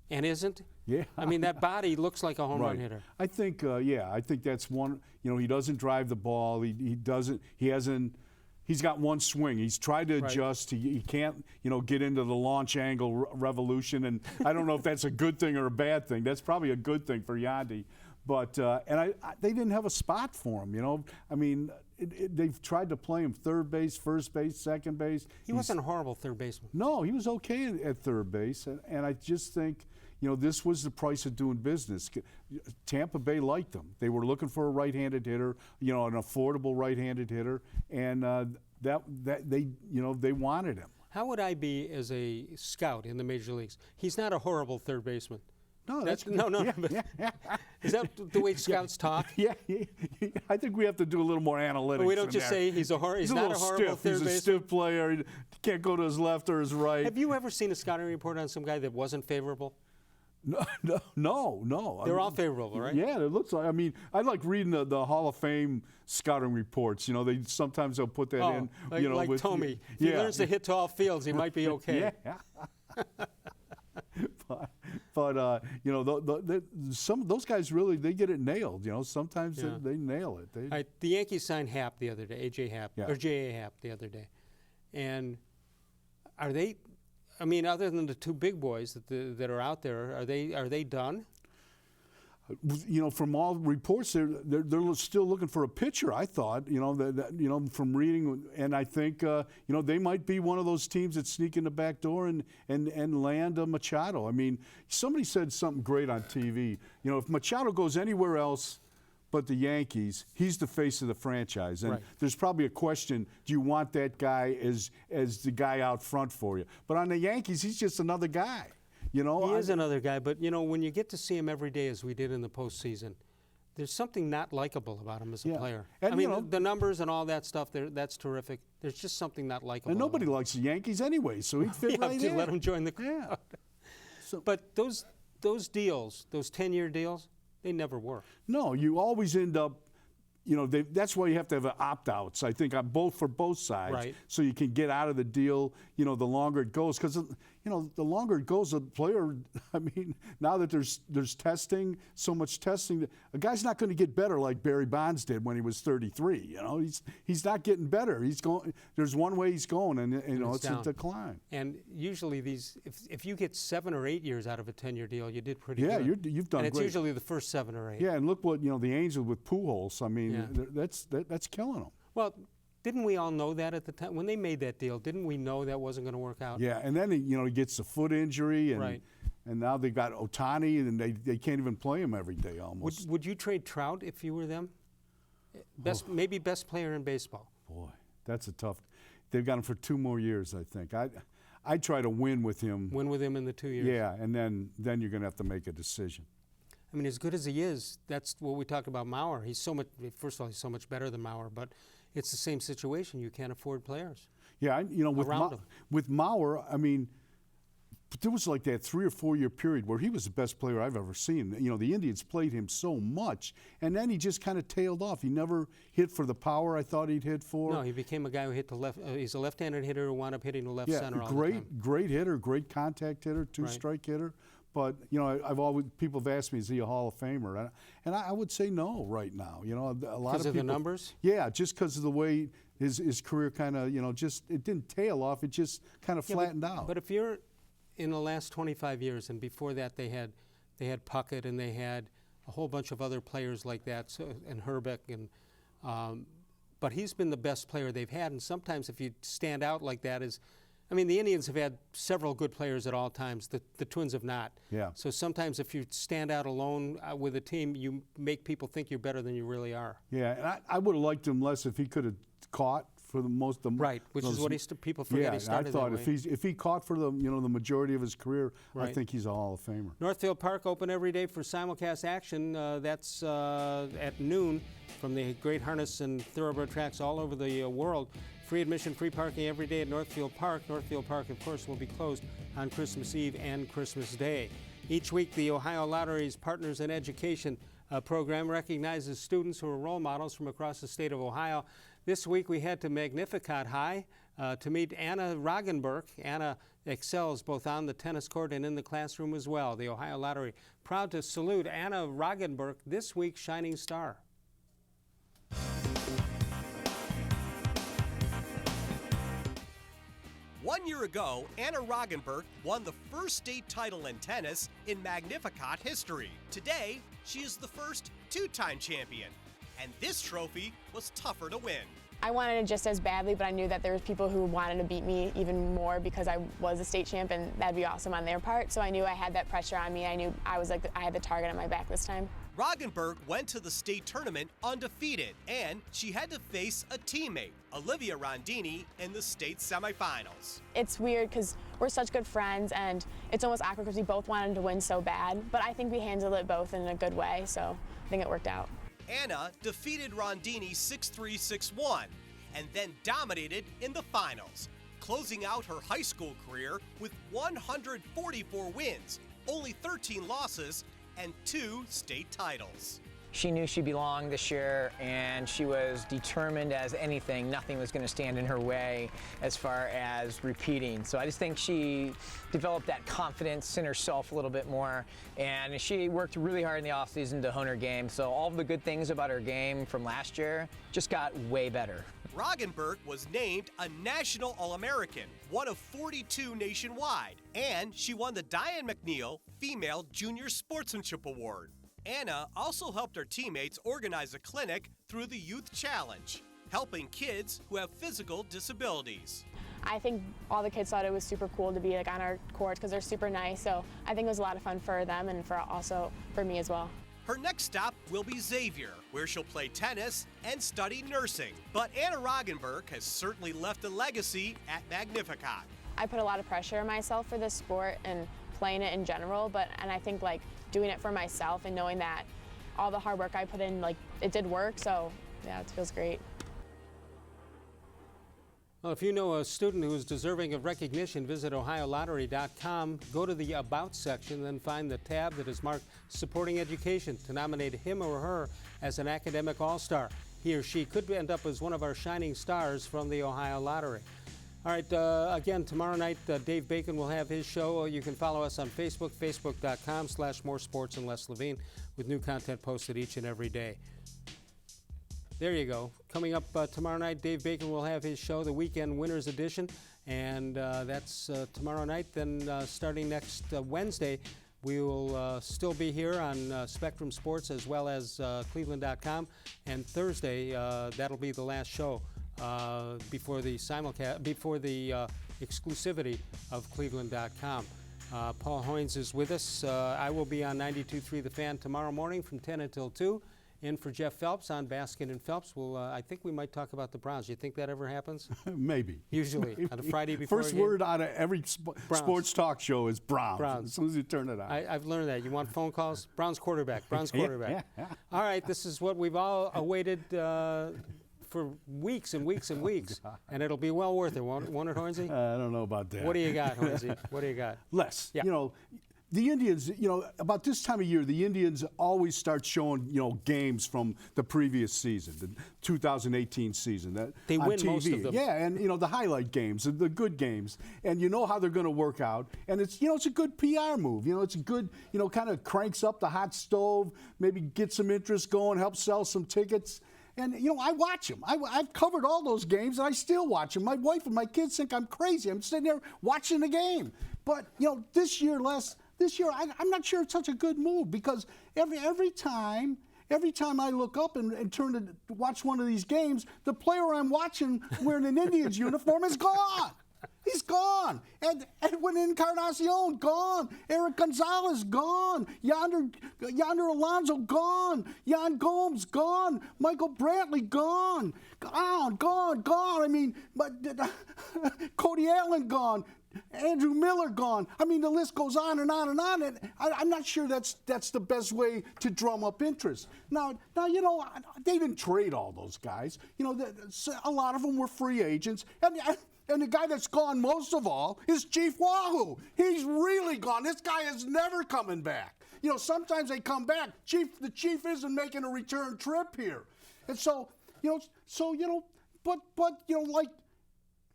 and isn't? Yeah. I mean, that body looks like a home run hitter. I think I think that's one. He doesn't drive the ball. He's got one swing. He's tried to adjust. He can't, get into the launch angle revolution. And I don't know if that's a good thing or a bad thing. That's probably a good thing for Yandy. But they didn't have a spot for him. I mean, they've tried to play him third base, first base, second base. He wasn't a horrible third baseman. No, he was okay at third base. And I just think, this was the price of doing business. Tampa Bay liked him. They were looking for a right-handed hitter, an affordable right-handed hitter, and that they they wanted him. How would I be as a scout in the major leagues? He's not a horrible third baseman. No, that's no. Is that the way scouts talk? Yeah, I think we have to do a little more analytics. But we don't just say he's not a horrible third baseman. He's a stiff player. He can't go to his left or his right. Have you ever seen a scouting report on some guy that wasn't favorable? No. They're all favorable, right? Yeah, it looks like. I mean, I like reading the Hall of Fame scouting reports. Sometimes they'll put that in. Like with, Tommy. If he learns to hit tall fields, he might be okay. Yeah. But some of those guys really they get it nailed. Sometimes they nail it. The Yankees signed Happ the other day, A.J. Happ or J.A. Happ the other day, and are they? I mean, other than the two big boys that are out there, are they done? From all reports, they're still looking for a pitcher. I thought, from reading, and I think, they might be one of those teams that sneak in the back door and land a Machado. I mean, somebody said something great on TV. If Machado goes anywhere else but the Yankees, he's the face of the franchise. And there's probably a question, do you want that guy as the guy out front for you? But on the Yankees, he's just another guy. He is another guy, but when you get to see him every day as we did in the postseason, there's something not likable about him as a player. And, I mean, the numbers and all that stuff, that's terrific. There's just something not likable. And nobody likes the Yankees anyway, so he'd fit right in. Let him join the crowd. But those deals, those 10-year deals, they never work. No, you always end up, that's why you have to have opt-outs, I think, for both sides, so you can get out of the deal, the longer it goes. Because, the longer it goes, a player, I mean, now that there's testing, so much testing, a guy's not going to get better like Barry Bonds did when he was 33. He's not getting better. He's going. There's one way he's going, and it's a decline. And usually if you get 7 or 8 years out of a 10-year deal, you did pretty good. Yeah, you've done great. And it's usually the first 7 or 8. Yeah, and look what the Angels with Pujols. I mean, that's killing them. Well, didn't we all know that at the time when they made that deal? Didn't we know that wasn't going to work out? Yeah, and then he gets a foot injury, and now they got Ohtani, and they can't even play him every day almost. Would you trade Trout if you were them? Maybe best player in baseball. Boy, that's a tough. They've got him for 2 more years, I think. I'd try to win with him. Win with him in the 2 years. Yeah, and then you're going to have to make a decision. I mean, as good as he is, that's what we talked about Mauer. First of all, he's so much better than Mauer, but it's the same situation. You can't afford players. Yeah, with Mauer, I mean, there was like that 3 or 4 year period where he was the best player I've ever seen. The Indians played him so much, and then he just kind of tailed off. He never hit for the power I thought he'd hit for. No, he became a guy who hit the left. He's a left-handed hitter who wound up hitting the left center all the time. Great hitter, great contact hitter, two-strike hitter. But people have asked me, is he a Hall of Famer? And I would say no right now. A lot because of the numbers? Yeah, just because of the way his career kind of it didn't tail off. It just kind of flattened out. But if you're in the last 25 years, and before that they had Puckett and they had a whole bunch of other players like that, and Herbeck but he's been the best player they've had. And sometimes if you stand out like that the Indians have had several good players at all times. The Twins have not. Yeah. So sometimes if you stand out alone with a team, you make people think you're better than you really are. Yeah, and I would have liked him less if he could have caught for the most. Which is what people forget he started. I thought that way. if he caught for the majority of his career, I think he's a Hall of Famer. Northfield Park open every day for simulcast action. That's at noon from the great harness and thoroughbred tracks all over the world. Free admission, free parking every day at Northfield Park. Northfield Park, of course, will be closed on Christmas Eve and Christmas Day. Each week, the Ohio Lottery's Partners in Education program recognizes students who are role models from across the state of Ohio. This week, we head to Magnificat High to meet Anna Roggenberg. Anna excels both on the tennis court and in the classroom as well. The Ohio Lottery proud to salute Anna Roggenberg, this week's Shining Star. 1 year ago, Anna Roggenberg won the first state title in tennis in Magnificat history. Today, she is the first 2-time champion, and this trophy was tougher to win. I wanted it just as badly, but I knew that there was people who wanted to beat me even more because I was a state champ, and that'd be awesome on their part. So I knew I had that pressure on me. I knew I had the target on my back this time. Roggenberg went to the state tournament undefeated, and she had to face a teammate, Olivia Rondini, in the state semifinals. It's weird because we're such good friends, and it's almost awkward because we both wanted to win so bad, but I think we handled it both in a good way, so I think it worked out. Anna defeated Rondini 6-3, 6-1, and then dominated in the finals, closing out her high school career with 144 wins, only 13 losses, and 2 state titles. She knew she belonged this year, and she was determined as anything. Nothing was going to stand in her way as far as repeating. So I just think she developed that confidence in herself a little bit more, and she worked really hard in the offseason to hone her game. So all of the good things about her game from last year just got way better. Roggenberg was named a National All-American, one of 42 nationwide, and she won the Diane McNeil Female Junior Sportsmanship Award. Anna also helped her teammates organize a clinic through the Youth Challenge, helping kids who have physical disabilities. I think all the kids thought it was super cool to be on our courts because they're super nice, so I think it was a lot of fun for them and also for me as well. Her next stop will be Xavier, where she'll play tennis and study nursing. But Anna Roggenberg has certainly left a legacy at Magnificat. I put a lot of pressure on myself for this sport and playing it in general, and I think doing it for myself and knowing that all the hard work I put in, it did work, so yeah, it feels great. Well, if you know a student who is deserving of recognition, visit OhioLottery.com, go to the About section, then find the tab that is marked Supporting Education to nominate him or her as an academic all-star. He or she could end up as one of our shining stars from the Ohio Lottery. All right, again, tomorrow night, Dave Bacon will have his show. You can follow us on Facebook, facebook.com/More Sports and Les Levine, with new content posted each and every day. There you go. Coming up tomorrow night, Dave Bacon will have his show, the Weekend Winners Edition, and that's tomorrow night. Then starting next Wednesday, we will still be here on Spectrum Sports as well as cleveland.com, and Thursday, that'll be the last show before the exclusivity of cleveland.com. Paul Hoynes is with us. I will be on 92.3 The Fan tomorrow morning from 10 until 2. In for Jeff Phelps on Baskin and Phelps. I think we might talk about the Browns. You think that ever happens? Maybe. Usually, on a Friday before First a game. word out of every sports talk show is Browns. As soon as you turn it on. I've learned that. You want phone calls? Browns quarterback. Browns quarterback. Yeah. All right, this is what we've all awaited for weeks and weeks and weeks, and it'll be well worth it, won't it, Hornsey? I don't know about that. What do you got, Hornsey? What do you got? Les, yeah. The Indians, about this time of year, the Indians always start showing, games from the previous season, the 2018 season. They on win TV. most of them. Yeah, and, the highlight games, the good games, and you know how they're going to work out. And it's, it's a good PR move. It's a good, kind of cranks up the hot stove, maybe get some interest going, help sell some tickets. And, I watch them. I've covered all those games, and I still watch them. My wife and my kids think I'm crazy. I'm sitting there watching the game. But, this year, Les, I'm not sure it's such a good move because every time I look up and turn to watch one of these games, the player I'm watching wearing an Indians uniform is gone. He's gone. Edwin Encarnacion, gone. Eric Gonzalez, gone. Yonder Alonso, gone. Jan Gomes, gone. Michael Brantley, gone. Gone. I mean, but Cody Allen, gone. Andrew Miller gone. I mean, the list goes on and on and on. And I'm not sure that's the best way to drum up interest. Now, they didn't trade all those guys. A lot of them were free agents. And the guy that's gone most of all is Chief Wahoo. He's really gone. This guy is never coming back. Sometimes they come back. The chief isn't making a return trip here. And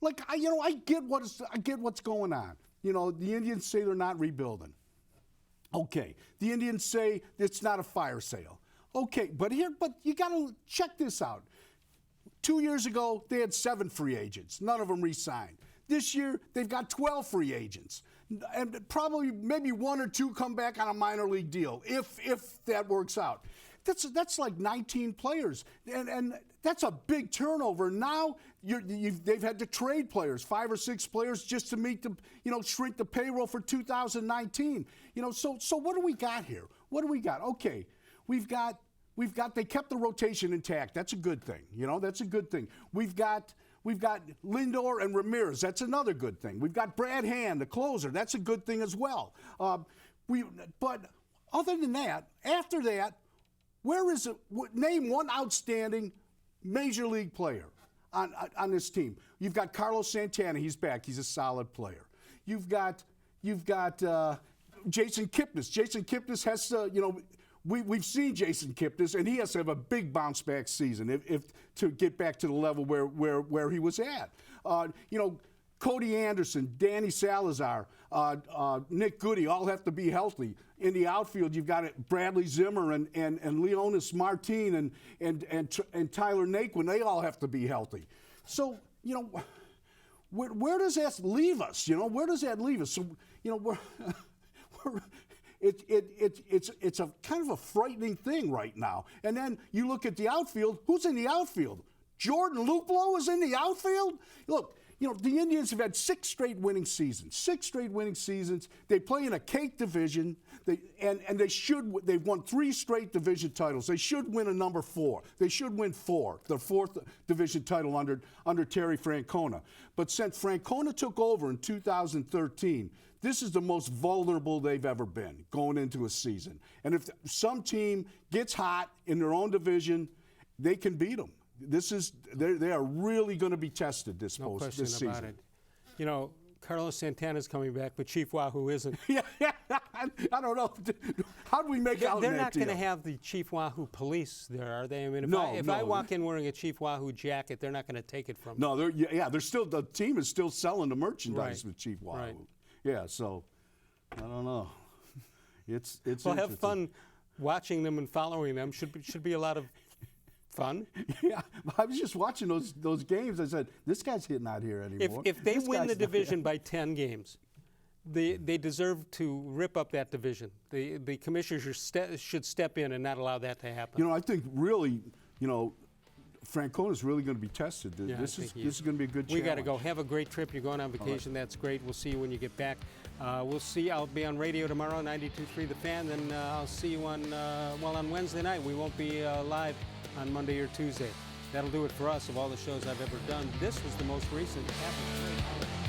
I get what's going on. The Indians say they're not rebuilding. Okay. The Indians say it's not a fire sale. Okay, but you got to check this out. 2 years ago, they had 7 free agents. None of them re-signed. This year, they've got 12 free agents. And probably maybe 1 or 2 come back on a minor league deal, if that works out. That's like 19 players. And that's a big turnover. Now, they've had to trade players, 5 or 6 players, just to meet shrink the payroll for 2019. So what do we got here? What do we got? Okay, They kept the rotation intact. That's a good thing. That's a good thing. We've got Lindor and Ramirez. That's another good thing. We've got Brad Hand, the closer. That's a good thing as well. But other than that, after that, where is it? Name one outstanding major league player on this team. You've got Carlos Santana. He's back. He's a solid player. You've got Jason Kipnis. Jason Kipnis has to, we've seen Jason Kipnis, and he has to have a big bounce back season if to get back to the level where he was at. Cody Anderson, Danny Salazar, Nick Goody all have to be healthy. In the outfield, you've got Bradley Zimmer and Leonis Martin and Tyler Naquin. They all have to be healthy. So, where does that leave us? Where does that leave us? So, it's a kind of a frightening thing right now. And then you look at the outfield. Who's in the outfield? Jordan Luplow is in the outfield? Look, the Indians have had 6 straight winning seasons. 6 straight winning seasons. They play in a cake division. They've won 3 straight division titles. They should win a number 4. They should win 4, the 4th division title under Terry Francona. But since Francona took over in 2013, this is the most vulnerable they've ever been going into a season. And if some team gets hot in their own division, they can beat them. They are really going to be tested this season. No question about it. Carlos Santana's coming back, but Chief Wahoo isn't. Yeah, I don't know. How do we make out They're that not going to deal? have the Chief Wahoo police there, are they? I mean, if No. I walk in wearing a Chief Wahoo jacket, they're not going to take it from me. No, they're still, the team is still selling the merchandise with Chief Wahoo. Right. Yeah, so I don't know. It's well, have fun watching them and following them. Should be a lot of fun. Yeah, I was just watching those games. I said, this guy's hitting out here anymore. If they win the division by 10 games, they deserve to rip up that division. The commissioners should step in and not allow that to happen. I think really, Francona's really going to be tested. Yeah, this is going to be a good challenge. We got to go. Have a great trip. You're going on vacation. Right. That's great. We'll see you when you get back. We'll see. I'll be on radio tomorrow, 92.3 The Fan. Then I'll see you on Wednesday night. We won't be live on Monday or Tuesday. That'll do it for us. Of all the shows I've ever done, this was the most recent. Have a great holiday.